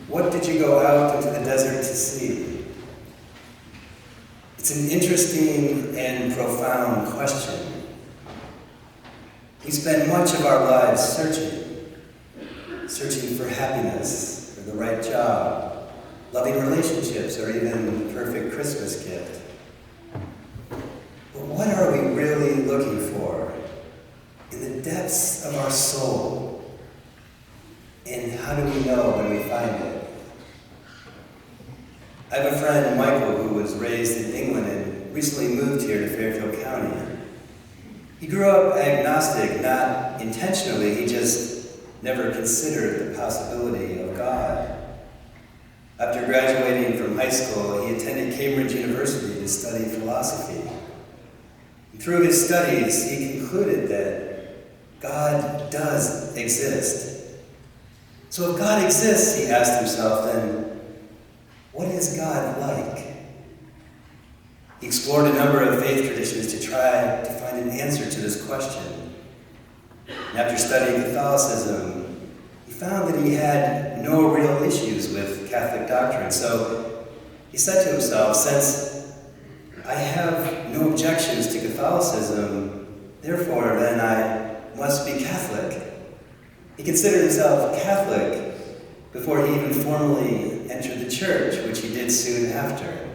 What did you go out into the desert to see? It's an interesting and profound question. We spend much of our lives searching for happiness, for the right job, loving relationships, or even the perfect Christmas gift. But what are we really looking for in the depths of our soul? And how do we know when we find it? I have a friend, Michael, who was raised in England and recently moved here to Fairfield County. He grew up agnostic, not intentionally, he just never considered the possibility of God. After graduating from high school, he attended Cambridge University to study philosophy. And through his studies, he concluded that God does exist. So if God exists, he asked himself, then what is God like? He explored a number of faith traditions to try to find an answer to this question. And after studying Catholicism, he found that he had no real issues with Catholic doctrine. So he said to himself, since I have no objections to Catholicism, therefore then I must be Catholic. He considered himself Catholic before he even formally entered the church, which he did soon after.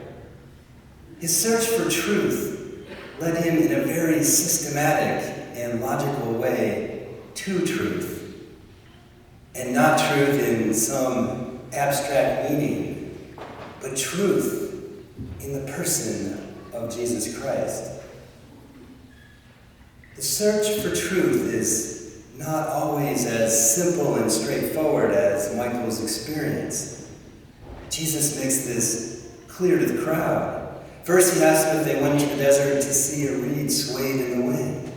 His search for truth led him in a very systematic and logical way to truth, and not truth in some abstract meaning, but truth in the person of Jesus Christ. The search for truth is not always as simple and straightforward as Michael's experience. Jesus makes this clear to the crowd. First, he asked them if they went to the desert to see a reed swayed in the wind.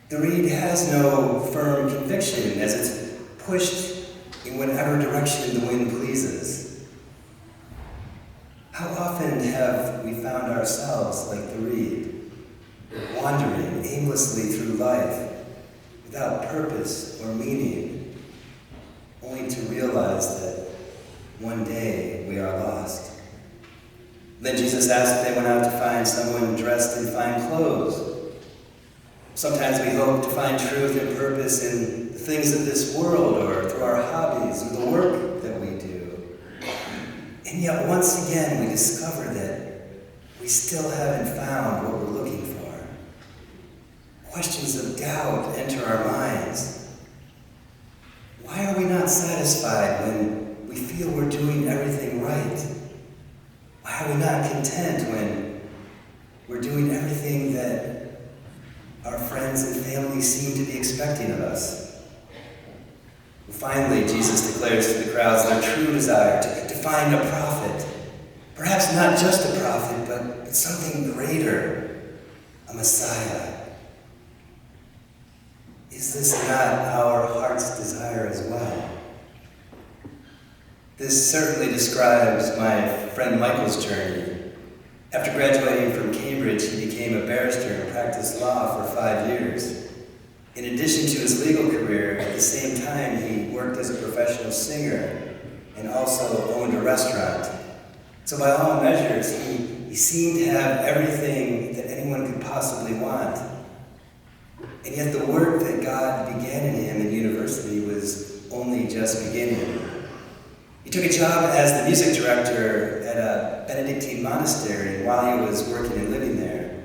The reed has no firm conviction as it's pushed in whatever direction the wind pleases. How often have we found ourselves like the reed, wandering aimlessly through life without purpose or meaning, only to realize that one day we are lost? Then Jesus asked if they went out to find someone dressed in fine clothes. Sometimes we hope to find truth and purpose in the things of this world or through our hobbies or the work that we do. And yet once again we discover that we still haven't found what we're looking for. Questions of doubt enter our minds. Why are we not satisfied when we feel we're doing everything right? Why are we not content when we're doing everything that our friends and family seem to be expecting of us? And finally, Jesus declares to the crowds their true desire to find a prophet. Perhaps not just a prophet, but something greater, a Messiah. Is this not our heart's desire as well? This certainly describes my friend Michael's journey. After graduating from Cambridge, he became a barrister and practiced law for 5 years. In addition to his legal career, at the same time, he worked as a professional singer and also owned a restaurant. So by all measures, he seemed to have everything that anyone could possibly want. And yet the work that God began in him in university was only just beginning. He took a job as the music director at a Benedictine monastery, and while he was working and living there,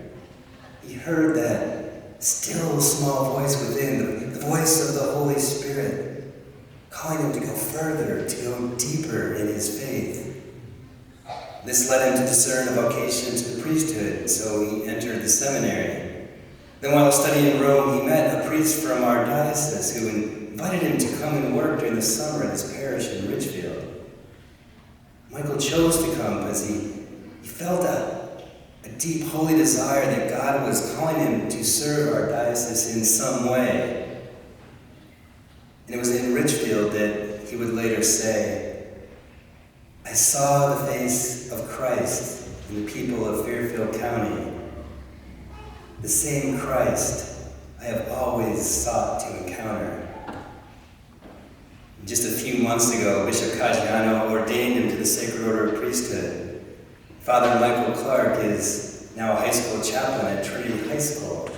he heard that still small voice within, the voice of the Holy Spirit, calling him to go further, to go deeper in his faith. This led him to discern a vocation to the priesthood, so he entered the seminary. Then while studying in Rome, he met a priest from our diocese who invited him to come and work during the summer at his parish in Ridgefield. Michael chose to come because he felt a deep holy desire that God was calling him to serve our diocese in some way. And it was in Ridgefield that he would later say, I saw the face of Christ in the people of Fairfield County, the same Christ I have always sought to encounter. Just a few months ago, Bishop Caggiano ordained him to the Sacred Order of Priesthood. Father Michael Clark is now a high school chaplain at Trinity High School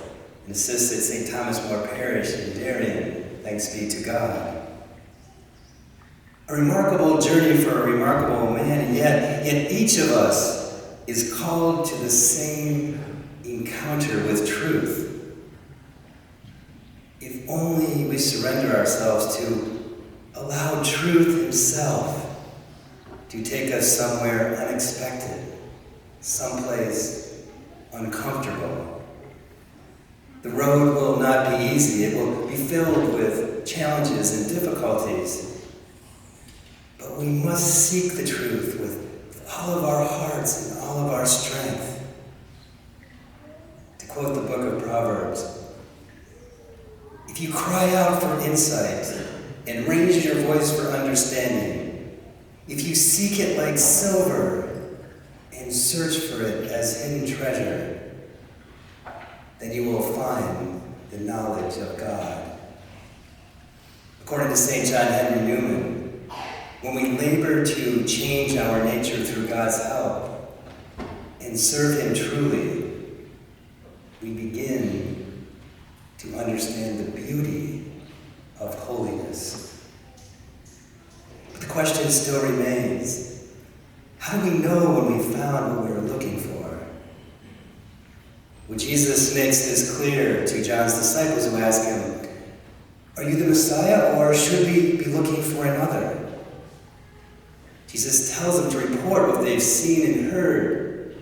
and assists at St. Thomas More Parish in Darien, thanks be to God. A remarkable journey for a remarkable man, and yet each of us is called to the same encounter with truth. If only we surrender ourselves to allow truth himself to take us somewhere unexpected, someplace uncomfortable. The road will not be easy. It will be filled with challenges and difficulties. But we must seek the truth with all of our hearts and all of our strength. To quote the book of Proverbs, if you cry out for insight and raise your voice for understanding, if you seek it like silver and search for it as hidden treasure, then you will find the knowledge of God. According to St. John Henry Newman, when we labor to change our nature through God's help and serve him truly, we begin to understand the beauty of holiness. But the question still remains, how do we know when we found what we were looking for? Well, Jesus makes this clear to John's disciples who ask him, are you the Messiah, or should we be looking for another? Jesus tells them to report what they've seen and heard.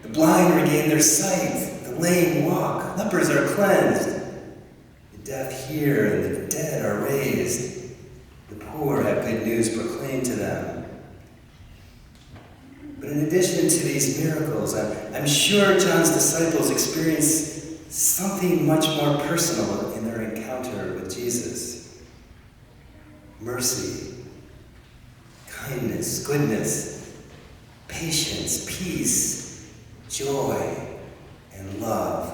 The blind regain their sight, the lame walk, lepers are cleansed, deaf hear, and the dead are raised. The poor have good news proclaimed to them. But in addition to these miracles, I'm sure John's disciples experienced something much more personal in their encounter with Jesus. Mercy, kindness, goodness, patience, peace, joy, and love.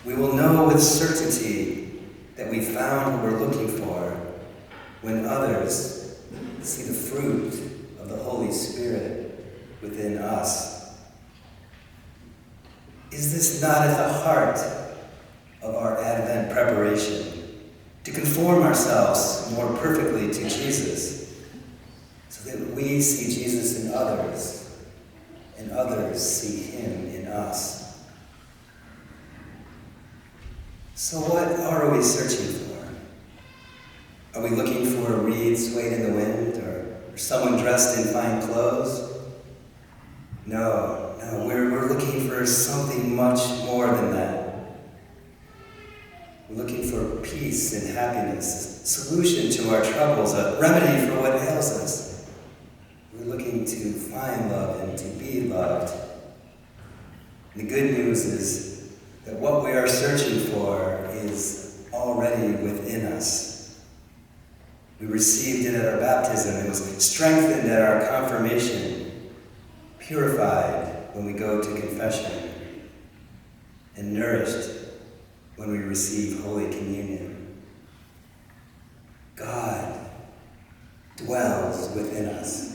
We will know with certainty that we found what we're looking for when others see the fruit of the Holy Spirit within us. Is this not at the heart of our Advent preparation? To conform ourselves more perfectly to Jesus, so that we see Jesus in others, and others see him in us. So what are we searching for? Are we looking for a reed swayed in the wind, or someone dressed in fine clothes? No, we're looking for something much more than that. We're looking for peace and happiness, a solution to our troubles, a remedy for what ails us. We're looking to find love and to be loved. And the good news is that what we are searching for is already within us. We received it at our baptism. It was strengthened at our confirmation, purified when we go to confession, and nourished when we receive Holy Communion. God dwells within us.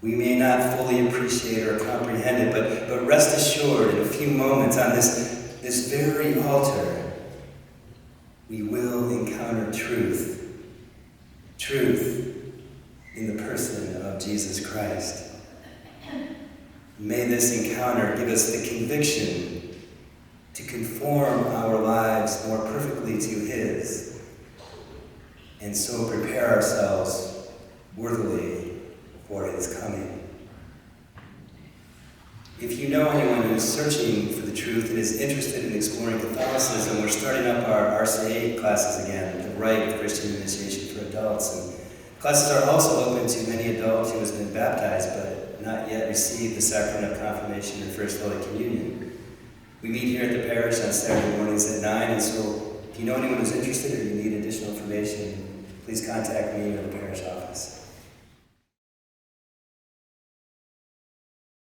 We may not fully appreciate or comprehend it, but rest assured, in a few moments on this very altar, we will encounter truth. Truth in the person of Jesus Christ. May this encounter give us the conviction to conform our lives more perfectly to his, and so prepare ourselves worthily for his coming. If you know anyone who is searching for the truth and is interested in exploring Catholicism, we're starting up our RCIA classes again, the Rite of Christian Initiation for Adults. And classes are also open to many adults who have been baptized but not yet received the sacrament of confirmation or First Holy Communion. We meet here at the parish on Saturday mornings at 9, and so if you know anyone who's interested or you need additional information, please contact me or the parish office.